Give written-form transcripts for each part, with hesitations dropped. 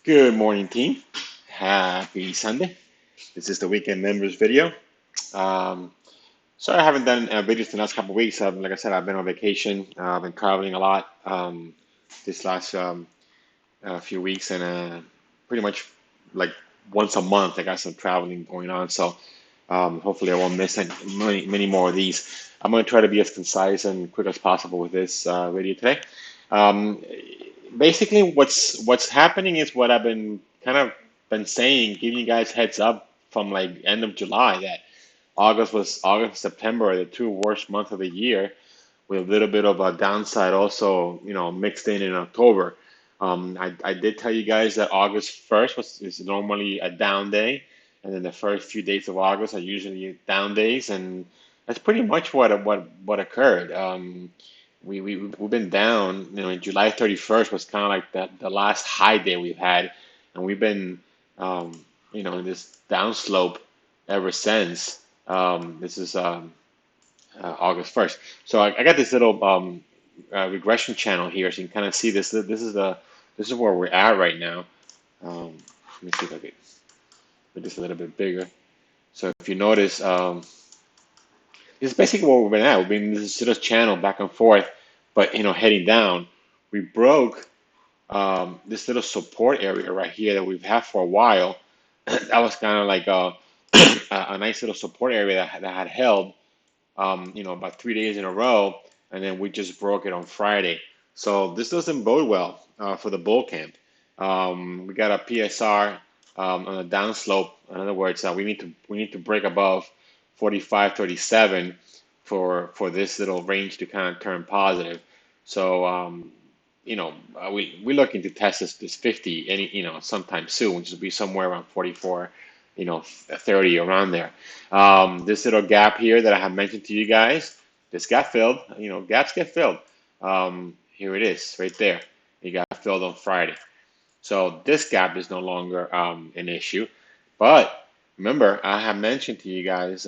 Good morning, team. Happy Sunday. This is the weekend members video. Um, Sorry I haven't done videos the last couple of weeks. Like I said, I've been on vacation. I've been traveling a lot this last few weeks, and pretty much like once a month, I got some traveling going on. So hopefully, I won't miss many more of these. I'm going to try to be as concise and quick as possible with this video today. Um, Basically, what's happening is what I've been kind of been saying, giving you guys heads up from like end of July that August, September are the two worst months of the year, with a little bit of a downside also, mixed in October. I did tell you guys that August 1st is normally a down day, and then the first few days of August are usually down days, and that's pretty much what occurred. We've been down, July 31st was kind of like the last high day we've had, and we've been, in this downslope ever since. This is August 1st. So I got this little regression channel here, so you can kind of see this. This is where we're at right now. Let me see if I can make this a little bit bigger. So if you notice, this is basically where we've been at. We've been in this little channel back and forth, but heading down. We broke this little support area right here that we've had for a while. That was kind of like a nice little support area that had held about 3 days in a row, and then we just broke it on Friday. So this doesn't bode well for the bull camp. We got a PSR on a downslope. In other words, we need to break above 45.37 for this little range to kind of turn positive. So we're looking to test this 50 sometime soon, which will be somewhere around 44, 30 around there. This little gap here that I have mentioned to you guys, this got filled. Gaps get filled. Here it is, right there. It got filled on Friday. So this gap is no longer an issue. But remember, I have mentioned to you guys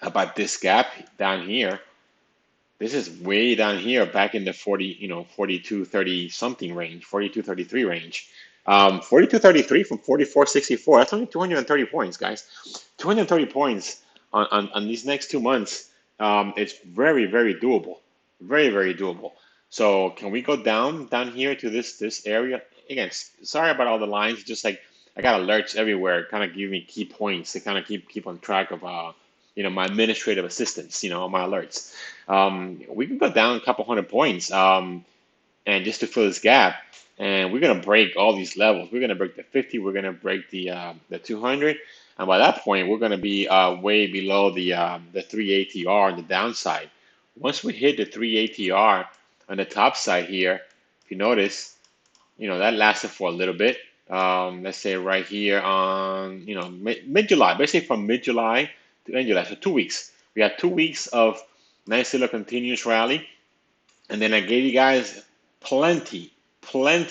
about this gap down here. This is way down here, back in the 40, 42, 30 something range, 42, 33 range. 42, 33 from 44.64. That's only 230 points, guys. 230 points on these next 2 months. It's very, very doable. Very, very doable. So can we go down here to this area? Again, sorry about all the lines. Just like I got alerts everywhere, kind of giving me key points to kind of keep on track of my administrative assistants, on my alerts. We can go down a couple hundred points, and just to fill this gap, and we're gonna break all these levels. We're gonna break the 50. We're gonna break the 200, and by that point, we're gonna be way below the 3 ATR on the downside. Once we hit the 3 ATR on the top side here, if you notice, that lasted for a little bit. Let's say right here on mid July, basically from mid July to end July, so 2 weeks. We had 2 weeks of nice little continuous rally, and then I gave you guys plenty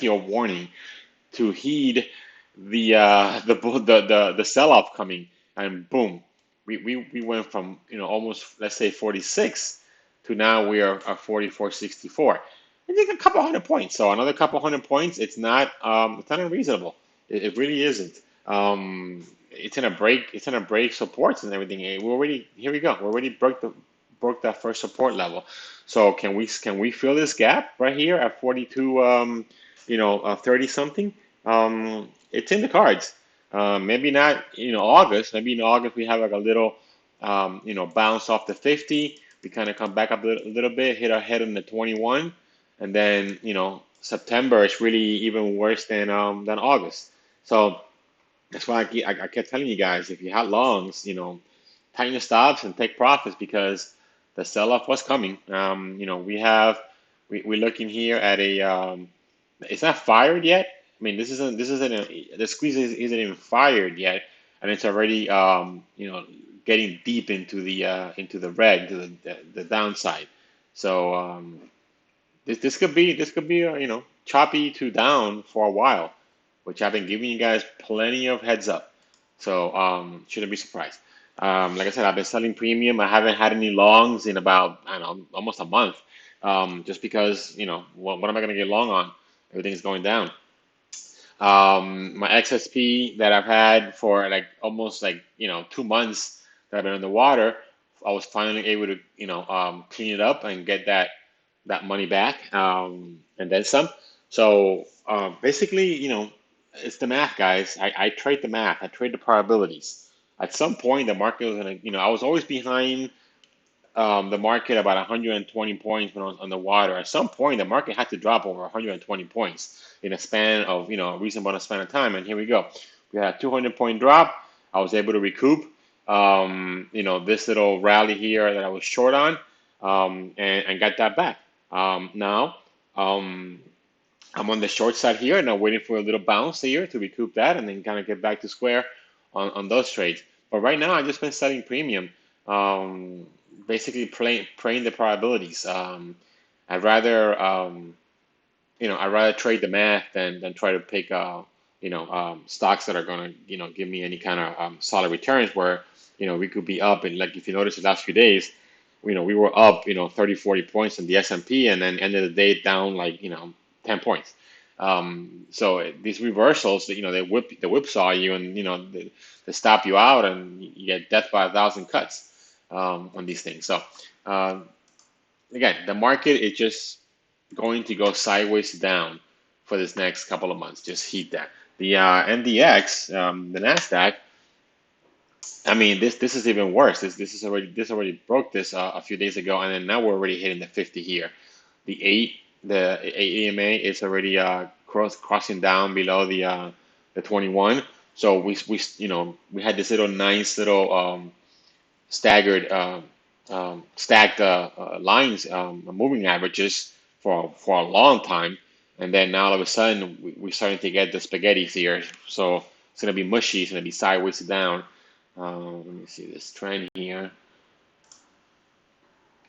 of warning to heed the sell off coming, and boom, we went from almost, let's say, 46 to now we are at 44.64. I think a couple hundred points. So another couple hundred points. It's not unreasonable. It really isn't. It's in a break. It's in a break supports and everything. We already Here we go. We already broke that first support level. So can we fill this gap right here at 42? 30 something? It's in the cards. Maybe not, August. Maybe in August we have like a little, bounce off the 50. We kind of come back up a little bit, hit our head on the 21, and then, September is really even worse than August. So that's why I kept telling you guys, if you had longs, tighten your stops and take profits, because the sell-off was coming. We're looking here at it's not fired yet. I mean, the squeeze isn't even fired yet, and it's already getting deep into the red, into the downside. So this could be choppy to down for a while, which I've been giving you guys plenty of heads up. So shouldn't be surprised. Like I said, I've been selling premium. I haven't had any longs in about, I don't know, almost a month. Just because, what am I going to get long on? Everything's going down. My XSP that I've had for like almost like 2 months that I've been in the water, I was finally able to clean it up and get that money back, and then some. So basically, it's the math, guys. I trade the math. I trade the probabilities. At some point, the market was gonna, I was always behind the market about 120 points when I was on the water. At some point, the market had to drop over 120 points in a span of, a reasonable span of time. And here we go. We had a 200-point drop. I was able to recoup, this little rally here that I was short on, and got that back. Now, um, I'm on the short side here, and I'm waiting for a little bounce here to recoup that, and then kind of get back to square on those trades. But right now, I've just been setting premium, um, basically playing the probabilities. I'd rather, I'd rather trade the math than try to pick, stocks that are gonna, give me any kind of solid returns where, we could be up. And like if you notice the last few days, we were up, 30, 40 points in the S&P, and then end of the day down like, 10 points. So these reversals, they whipsaw you, and they stop you out, and you get death by 1,000 cuts on these things. So again, the market is just going to go sideways down for this next couple of months. Just heat that. The NDX, the Nasdaq. I mean, this is even worse. This already broke this a few days ago, and then now we're already hitting the 50 here. The 8 EMA is already crossing down below the 21. So we had this little nice little staggered stacked lines, moving averages for a long time, and then now all of a sudden we're starting to get the spaghettis here. So it's gonna be mushy. It's gonna be sideways down. Let me see this trend here.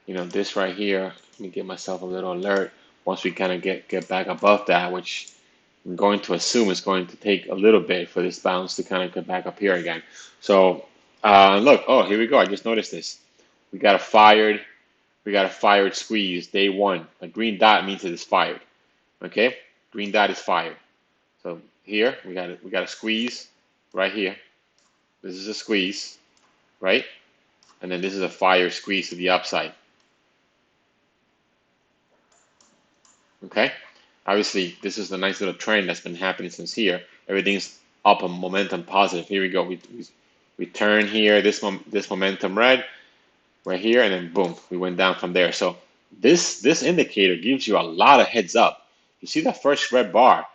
This right here. Let me get myself a little alert. Once we kind of get back above that, which I'm going to assume is going to take a little bit for this bounce to kind of get back up here again. So look, oh, here we go. I just noticed this. We got a fired, we got a fired squeeze day one. A green dot means it is fired. Okay, green dot is fired. So here we got a squeeze right here. This is a squeeze, right? And then this is a fire squeeze to the upside. Okay, obviously this is a nice little trend that's been happening since here. Everything's up and momentum positive. Here we go. We turn here. This momentum red right here, and then boom, we went down from there. So this indicator gives you a lot of heads up. You see that first red bar,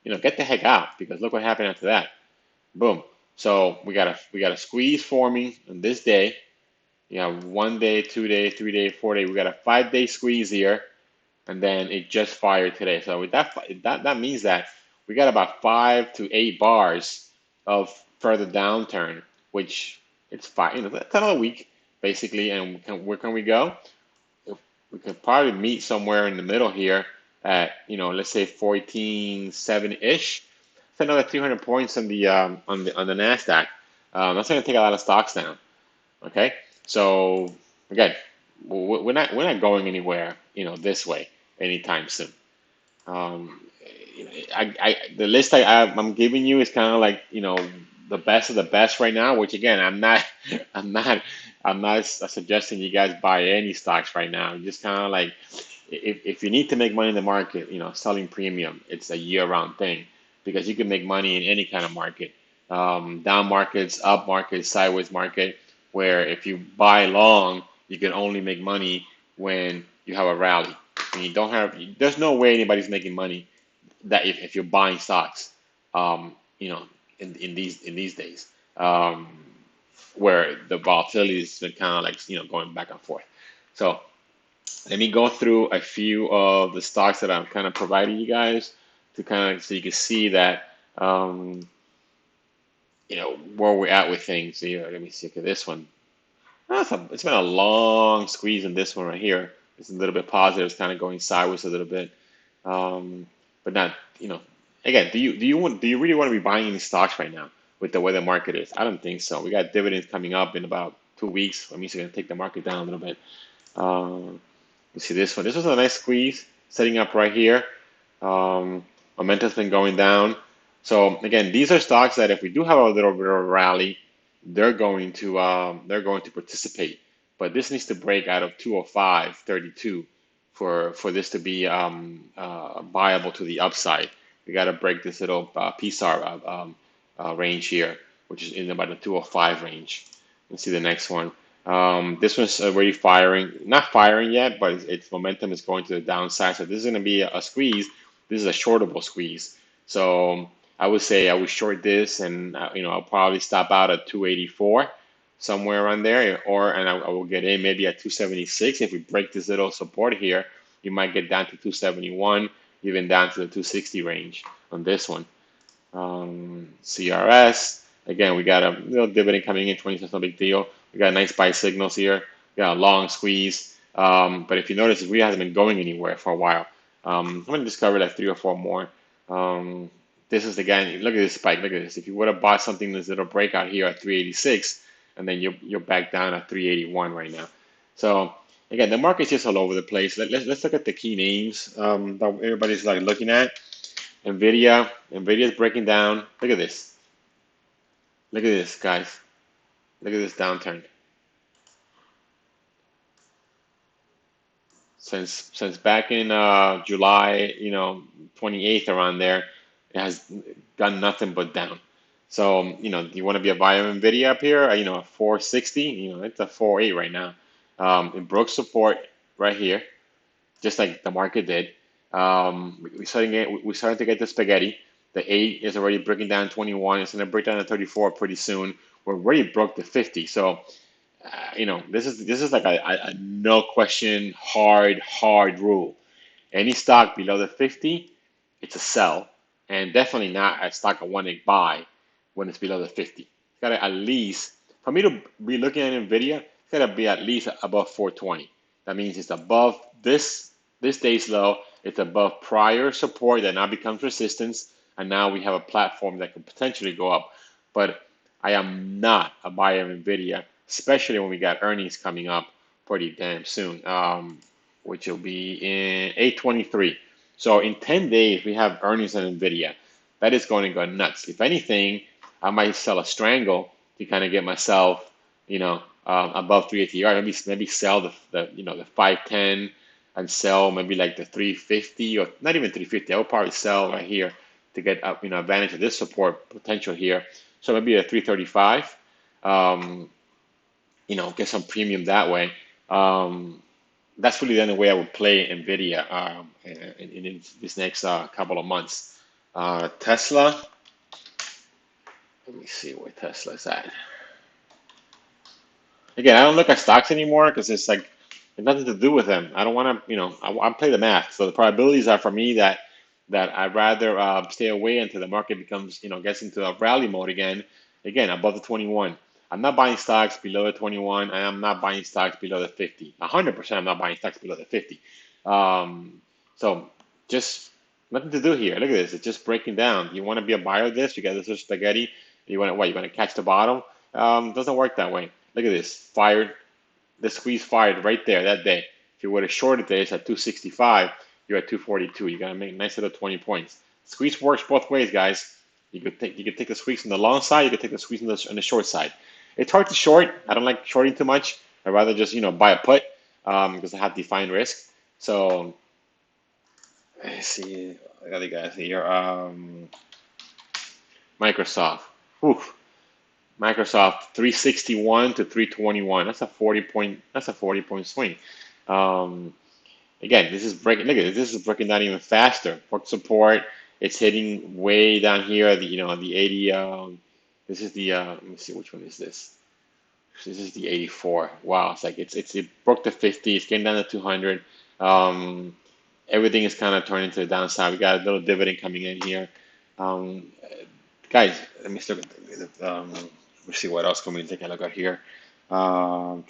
get the heck out, because look what happened after that. Boom. So we got a squeeze forming on this day. You have 1 day, 2 day, 3 day, 4 day. We got a 5-day squeeze here, and then it just fired today. So with that means that we got about 5 to 8 bars of further downturn, which it's fine. That's another week basically. And where can we go? We could probably meet somewhere in the middle here at let's say 14.7 ish. That's another 300 points on the Nasdaq. That's going to take a lot of stocks down. Okay, so again, we're not going anywhere, this way anytime soon. Um, the list I'm giving you is kind of like the best of the best right now. Which again, I'm not I'm not I'm not suggesting you guys buy any stocks right now. Just kind of like if you need to make money in the market, selling premium, it's a year-round thing because you can make money in any kind of market, down markets, up markets, sideways market. Where if you buy long, you can only make money when you have a rally. And you don't have, there's no way anybody's making money that if you're buying stocks, um, you know, in these days, where the volatility is kind of like going back and forth. So let me go through a few of the stocks that I'm kind of providing you guys to kind of so you can see that where we're at with things. Here, let me see. Okay, this one. It's been a long squeeze in this one right here. It's a little bit positive. It's kind of going sideways a little bit, um, but not. Again, do you really want to be buying any stocks right now with the way the market is? I don't think so. We got dividends coming up in about 2 weeks. That means it's going to take the market down a little bit. You see this one. This was a nice squeeze, setting up right here. Momentum's been going down. So again, these are stocks that if we do have a little bit of a rally, they're going to participate. But this needs to break out of 205.32 for this to be viable to the upside. We got to break this little PSAR range here, which is in about the 205 range. Let's see the next one. This one's already firing, not firing yet, but its momentum is going to the downside. So this is going to be a squeeze. This is a shortable squeeze. So I would say I would short this, and I'll probably stop out at 284, somewhere around there, and I will get in maybe at 276. If we break this little support here, you might get down to 271, even down to the 260 range on this one. CRS. Again, we got a little dividend coming in, 20 cents, no big deal. We got nice buy signals here. We got a long squeeze. But if you notice, it really hasn't been going anywhere for a while. I'm going to discover like 3 or 4 more. This is the guy. Look at this spike. Look at this. If you would have bought something, this little breakout here at 386, and then you're back down at 381 right now. So again, the market's just all over the place. Let's look at the key names that everybody's like looking at. Nvidia is breaking down. Look at this. Look at this, guys. Look at this downturn. Since back in July, 28th around there, it has done nothing but down. So, you want to be a buyer of Nvidia up here, at 460, it's a 48 right now. It broke support right here, just like the market did. We're starting to get the spaghetti. The 8 is already breaking down 21. It's going to break down to 34 pretty soon. We're already broke the 50. So, this is like a no question hard rule. Any stock below the 50, it's a sell, and definitely not a stock I want to buy when it's below the 50. It's got to at least, for me to be looking at Nvidia, it's got to be at least above 420. That means it's above this day's low. It's above prior support that now becomes resistance, and now we have a platform that could potentially go up. But I am not a buyer of Nvidia, especially when we got earnings coming up pretty damn soon, which will be in 8/23. So in 10 days, we have earnings on Nvidia. That is going to go nuts. If anything, I might sell a strangle to kind of get myself, above 380 yard. Maybe sell the 510 and sell maybe like the 350, or not even 350. I would probably sell right here to get up, advantage of this support potential here. So maybe a 335. Get some premium that way. That's really the only way I would play Nvidia in this next couple of months. Tesla. Let me see where Tesla's at. Again, I don't look at stocks anymore because it's nothing to do with them. I don't want to, I play the math. So the probabilities are for me that I'd rather stay away until the market becomes, gets into a rally mode again. Again, above the 21. I'm not buying stocks below the 21, and I'm not buying stocks below the 50. 100% I'm not buying stocks below the 50. So just nothing to do here. Look at this. It's just breaking down. You want to be a buyer of this? You got this spaghetti. You want to what? You want to catch the bottom? Doesn't work that way. Look at this. Fired. The squeeze fired right there that day. If you would have shorted this at 265, you're at 242. You gotta make a nice little 20 points. Squeeze works both ways, guys. You could take the squeeze on the long side. You could take the squeeze on the short side. It's hard to short. I don't like shorting too much. I'd rather just buy a put because I have defined risk. So let's see. I got the guys here. Microsoft. Whew. Microsoft 361 to 321. That's a 40 point. That's a 40-point swing. Um, Again, this is breaking. Look at this. This is breaking down even faster. Port support. It's hitting way down here. The 80. This is the. Let me see, which one is this? This is the 84. Wow, it broke the 50. It's getting down to 200. Um, Everything is kind of turning to the downside. We got a little dividend coming in here. Um, Guys, let me look at let's see what else can we take a look at here. Um,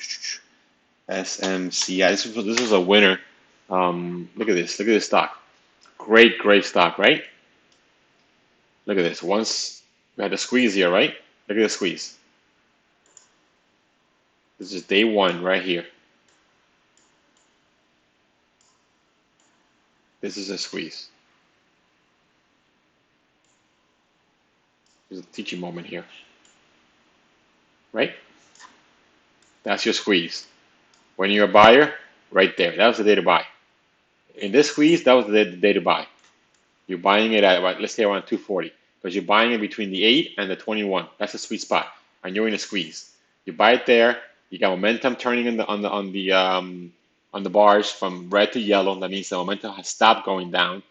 SMCI. This is a winner. Look at this. Look at this stock. Great stock, right? Look at this. Once we had the squeeze here, right? Look at the squeeze. This is day one right here. This is a squeeze. There's a teaching moment here, right? That's your squeeze. When you're a buyer, right there. That was the day to buy. In this squeeze, that was the day to buy. You're buying it at, let's say, around 240, because you're buying it between the 8 and the 21. That's a sweet spot, and you're in a squeeze. You buy it there. You got momentum turning in the on the bars from red to yellow. That means the momentum has stopped going down.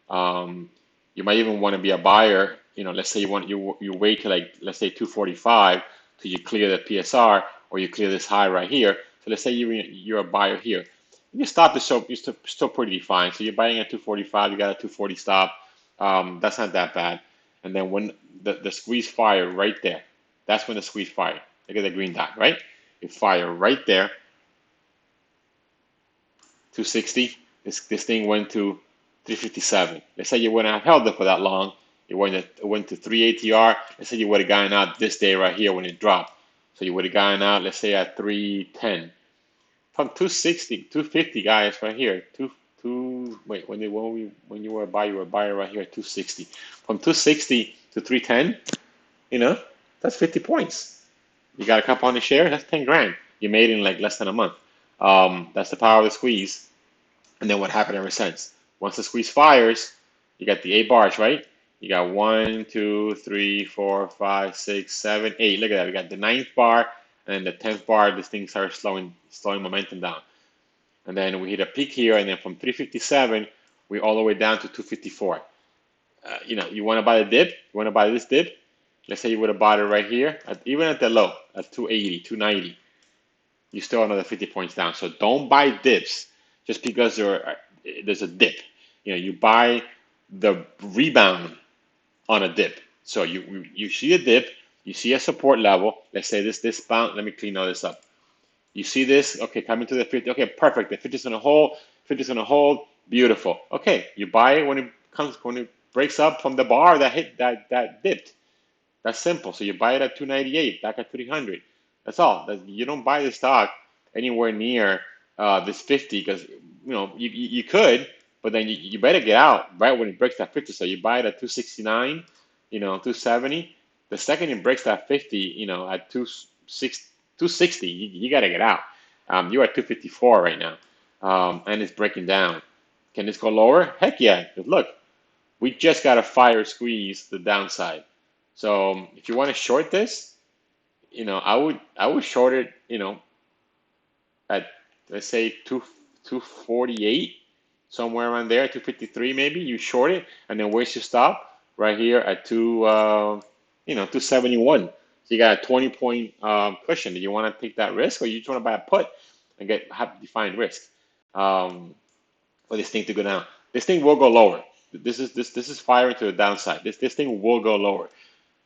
Um, you might even want to be a buyer. Let's say you wait till, like, let's say 245 till you clear the PSR, or you clear this high right here. So let's say you're a buyer here. Your stop is still pretty defined. So you're buying at 245, you got a 240 stop. That's not that bad. And then when the squeeze fire right there, that's when the squeeze fire. Look at the green dot, right? You fire right there, 260. This thing went to 357. Let's say you wouldn't have held it for that long. It went to 3 ATR. Let's say you would have gotten out this day right here when it dropped. So you would have gotten out, let's say, at 310. From 260, 250, guys, right here. Wait, when you were a buyer, you were a buyer right here at 260. From 260 to 310, that's 50 points. You got a couple on the share, that's 10 grand. You made in like less than a month. That's the power of the squeeze. And then what happened ever since? Once the squeeze fires, you got the 8 bars, right? You got 1, 2, 3, 4, 5, 6, 7, 8. Look at that. We got the 9th bar, and the 10th bar, this thing started slowing momentum down. And then we hit a peak here, and then from 357, we all the way down to 254. You want to buy the dip? You want to buy this dip? Let's say you would have bought it right here, even at the low, at 280, 290. You still another 50 points down. So don't buy dips just because there's a dip. You buy the rebound on a dip. So you see a dip, you see a support level. Let's say this bounce. Let me clean all this up. You see this? Okay, coming to the 50. Okay, perfect. The 50 is gonna hold. 50 is gonna hold. Beautiful. Okay, you buy it when it breaks up from the bar that dipped. That's simple. So you buy it at 298, back at 300. That's all. You don't buy the stock anywhere near this 50, because you could, but then you better get out right when it breaks that 50. So you buy it at 269, 270. The second it breaks that 50, at 260, you got to get out. You're at 254 right now, and it's breaking down. Can this go lower? Heck yeah. But look, we just got a fire squeeze the downside. So if you want to short this, I would short it, at, let's say, 248, somewhere around there, 253 maybe. You short it, and then where's your stop? Right here at 271. So you got a 20-point cushion. Do you want to take that risk, or you just want to buy a put and have defined risk for this thing to go down? This thing will go lower. This is firing to the downside. This thing will go lower.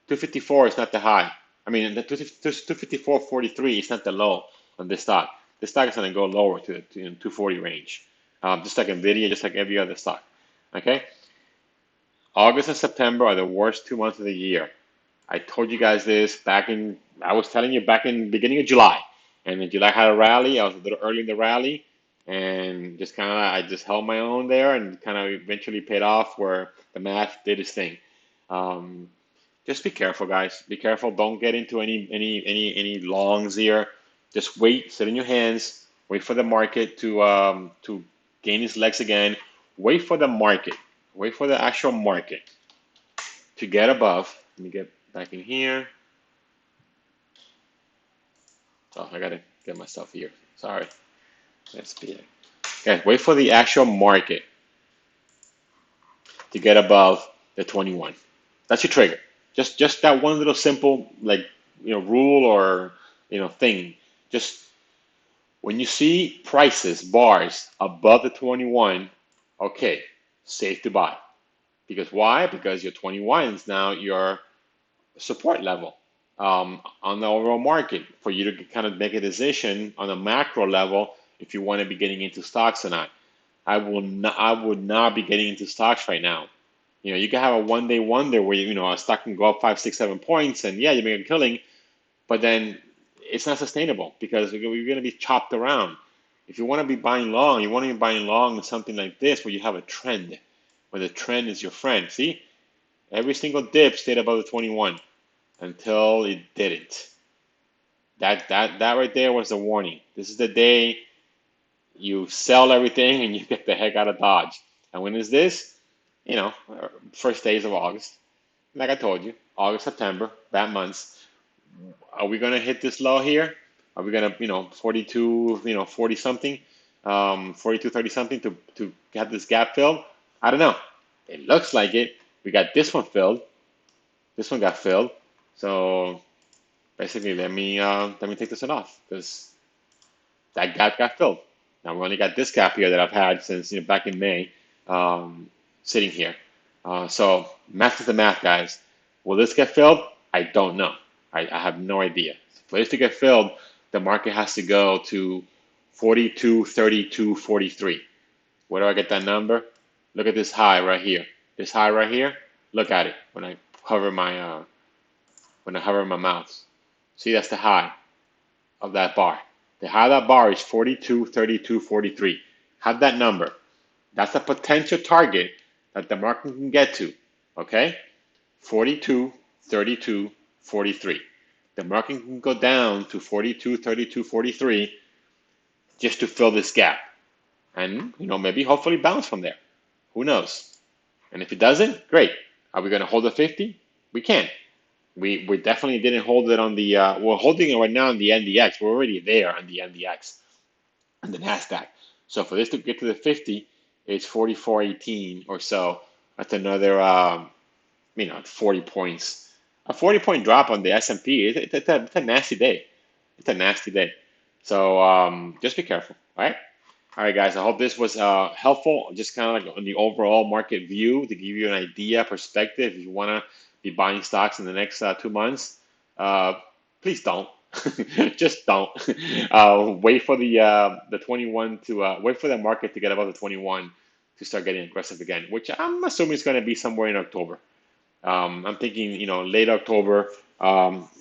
254 is not the high. I mean, the 254.43 is not the low on this stock. This stock is going to go lower to the 240 range, just like Nvidia, just like every other stock. Okay. August and September are the worst 2 months of the year. I told you guys this I was telling you back in the beginning of July. And in July had a rally. I was a little early in the rally, and I just held my own there, and kind of eventually paid off where the math did its thing. Um, just be careful, guys. Be careful. Don't get into any longs here. Just wait. Sit in your hands. Wait for the market to gain its legs again. Wait for the market. Wait for the actual market to get above. Let me get back in here. Oh, I gotta get myself here. Sorry. Let's be it. Okay, wait for the actual market to get above the 21. That's your trigger. Just that one little simple, like, rule or thing. Just when you see prices, bars above the 21, okay, safe to buy. Because why? Because your 21 is now your support level on the overall market for you to kind of make a decision on a macro level if you want to be getting into stocks or not. I would not be getting into stocks right now. You can have a one-day wonder where a stock can go up 5, 6, 7 points, and yeah, you make a killing, but then it's not sustainable because you're going to be chopped around. If you want to be buying long, you want to be buying long in something like this where you have a trend, where the trend is your friend. See, every single dip stayed above the 21. until it didn't. That right there was the warning. This is the day you sell everything and you get the heck out of Dodge. And when is this? First days of August. Like I told you, August, September, bad months. Are we gonna hit this low here? Are we gonna, 42, 40 something, 42, 30 something to have this gap filled? I don't know. It looks like it. We got this one filled. This one got filled. So basically, let me take this one off because that gap got filled. Now we only got this gap here that I've had since back in May, sitting here. So math is the math, guys. Will this get filled? I don't know. I have no idea. For this to get filled, the market has to go to 42, 32, 43. Where do I get that number? Look at this high right here. This high right here. Look at it when I hover my mouse. See, that's the high of that bar. The high of that bar is 42, 32, 43. Have that number. That's a potential target that the market can get to. Okay? 42, 32, 43. The market can go down to 42, 32, 43 just to fill this gap. And, maybe hopefully bounce from there. Who knows? And if it doesn't, great. Are we going to hold the 50? We can. We definitely didn't hold it on the, we're holding it right now on the NDX. We're already there on the NDX and the NASDAQ. So for this to get to the 50, it's 44.18 or so. That's another, 40 points. A 40-point drop on the S&P, it's a nasty day. It's a nasty day. So just be careful, all right? All right, guys, I hope this was helpful, just kind of like on the overall market view to give you an idea, perspective. If you want to be buying stocks in the next 2 months, uh, please don't. Just don't. Wait for the 21 to wait for the market to get above the 21 to start getting aggressive again, which I'm assuming is going to be somewhere in October. I'm thinking, late October,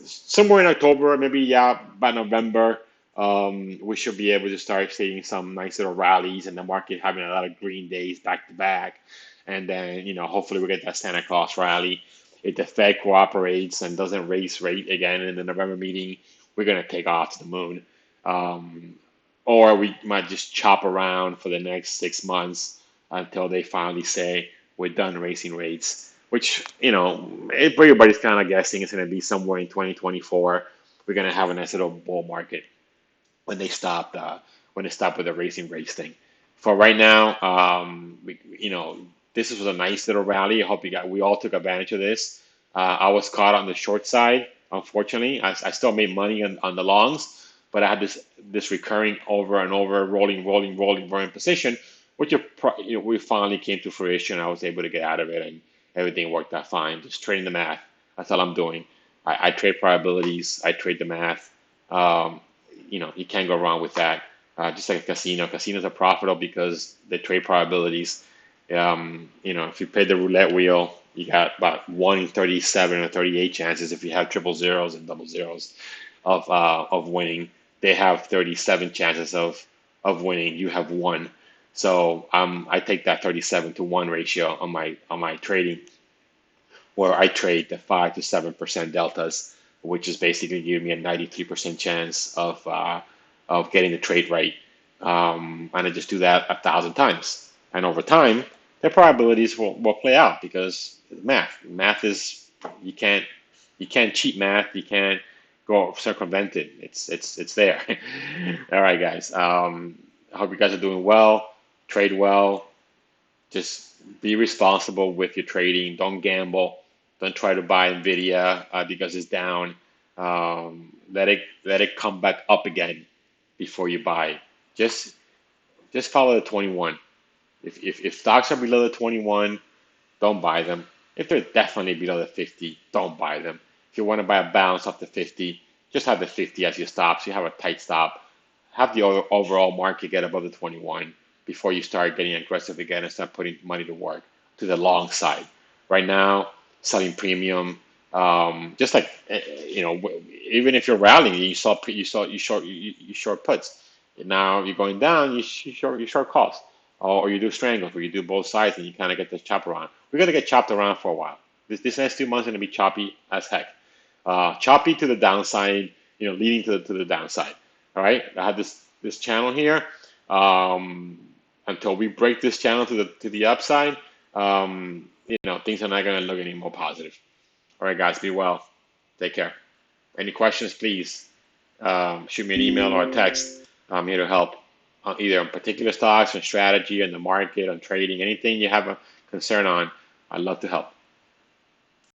somewhere in October, maybe yeah, by November, we should be able to start seeing some nice little rallies and the market having a lot of green days back to back. And then, hopefully we get that Santa Claus rally. If the Fed cooperates and doesn't raise rate again in the November meeting, we're going to take off to the moon. Um, or we might just chop around for the next 6 months until they finally say we're done raising rates, which, everybody's kind of guessing it's going to be somewhere in 2024. We're going to have a nice little bull market when they stopped with the raising rates thing. For right now, this was a nice little rally. I hope we all took advantage of this. I was caught on the short side, unfortunately. I still made money on the longs, but I had this recurring over and over, rolling position, which we finally came to fruition. I was able to get out of it, and everything worked out fine. Just trading the math. That's all I'm doing. I trade probabilities. I trade the math. Um, you can't go wrong with that. Just like a casino. Casinos are profitable because they trade probabilities. If you play the roulette wheel, you got about 1 in 37 or 38 chances if you have triple zeros and double zeros of winning. They have 37 chances of winning. You have one. So I take that 37-to-1 ratio on my trading, where I trade the 5 to 7% deltas, which is basically giving me a 93% chance of getting the trade right. And I just do that 1,000 times. And over time, the probabilities will play out because math. Math is you can't cheat math. You can't go circumvent it. It's there. All right, guys. I hope you guys are doing well. Trade well. Just be responsible with your trading. Don't gamble. Don't try to buy Nvidia because it's down. Let it come back up again before you buy. Just just follow the 21. If stocks are below the 21, don't buy them. If they're definitely below the 50, don't buy them. If you want to buy a bounce off the 50, just have the 50 as your stop. So you have a tight stop. Have the overall market get above the 21 before you start getting aggressive again and start putting money to work to the long side. Right now, selling premium, just like even if you're rallying, you short puts. Now you're going down, you short calls, or you do strangles, where you do both sides and you kind of get this chop around. We're gonna get chopped around for a while. This next 2 months are gonna be choppy as heck. choppy to the downside, leading to the downside. All right, I have this channel here. Um, until we break this channel to the upside, things are not going to look any more positive. All right, guys, be well. Take care. Any questions, please shoot me an email or a text. I'm here to help either on particular stocks, on strategy, on the market, on trading, anything you have a concern on. I'd love to help.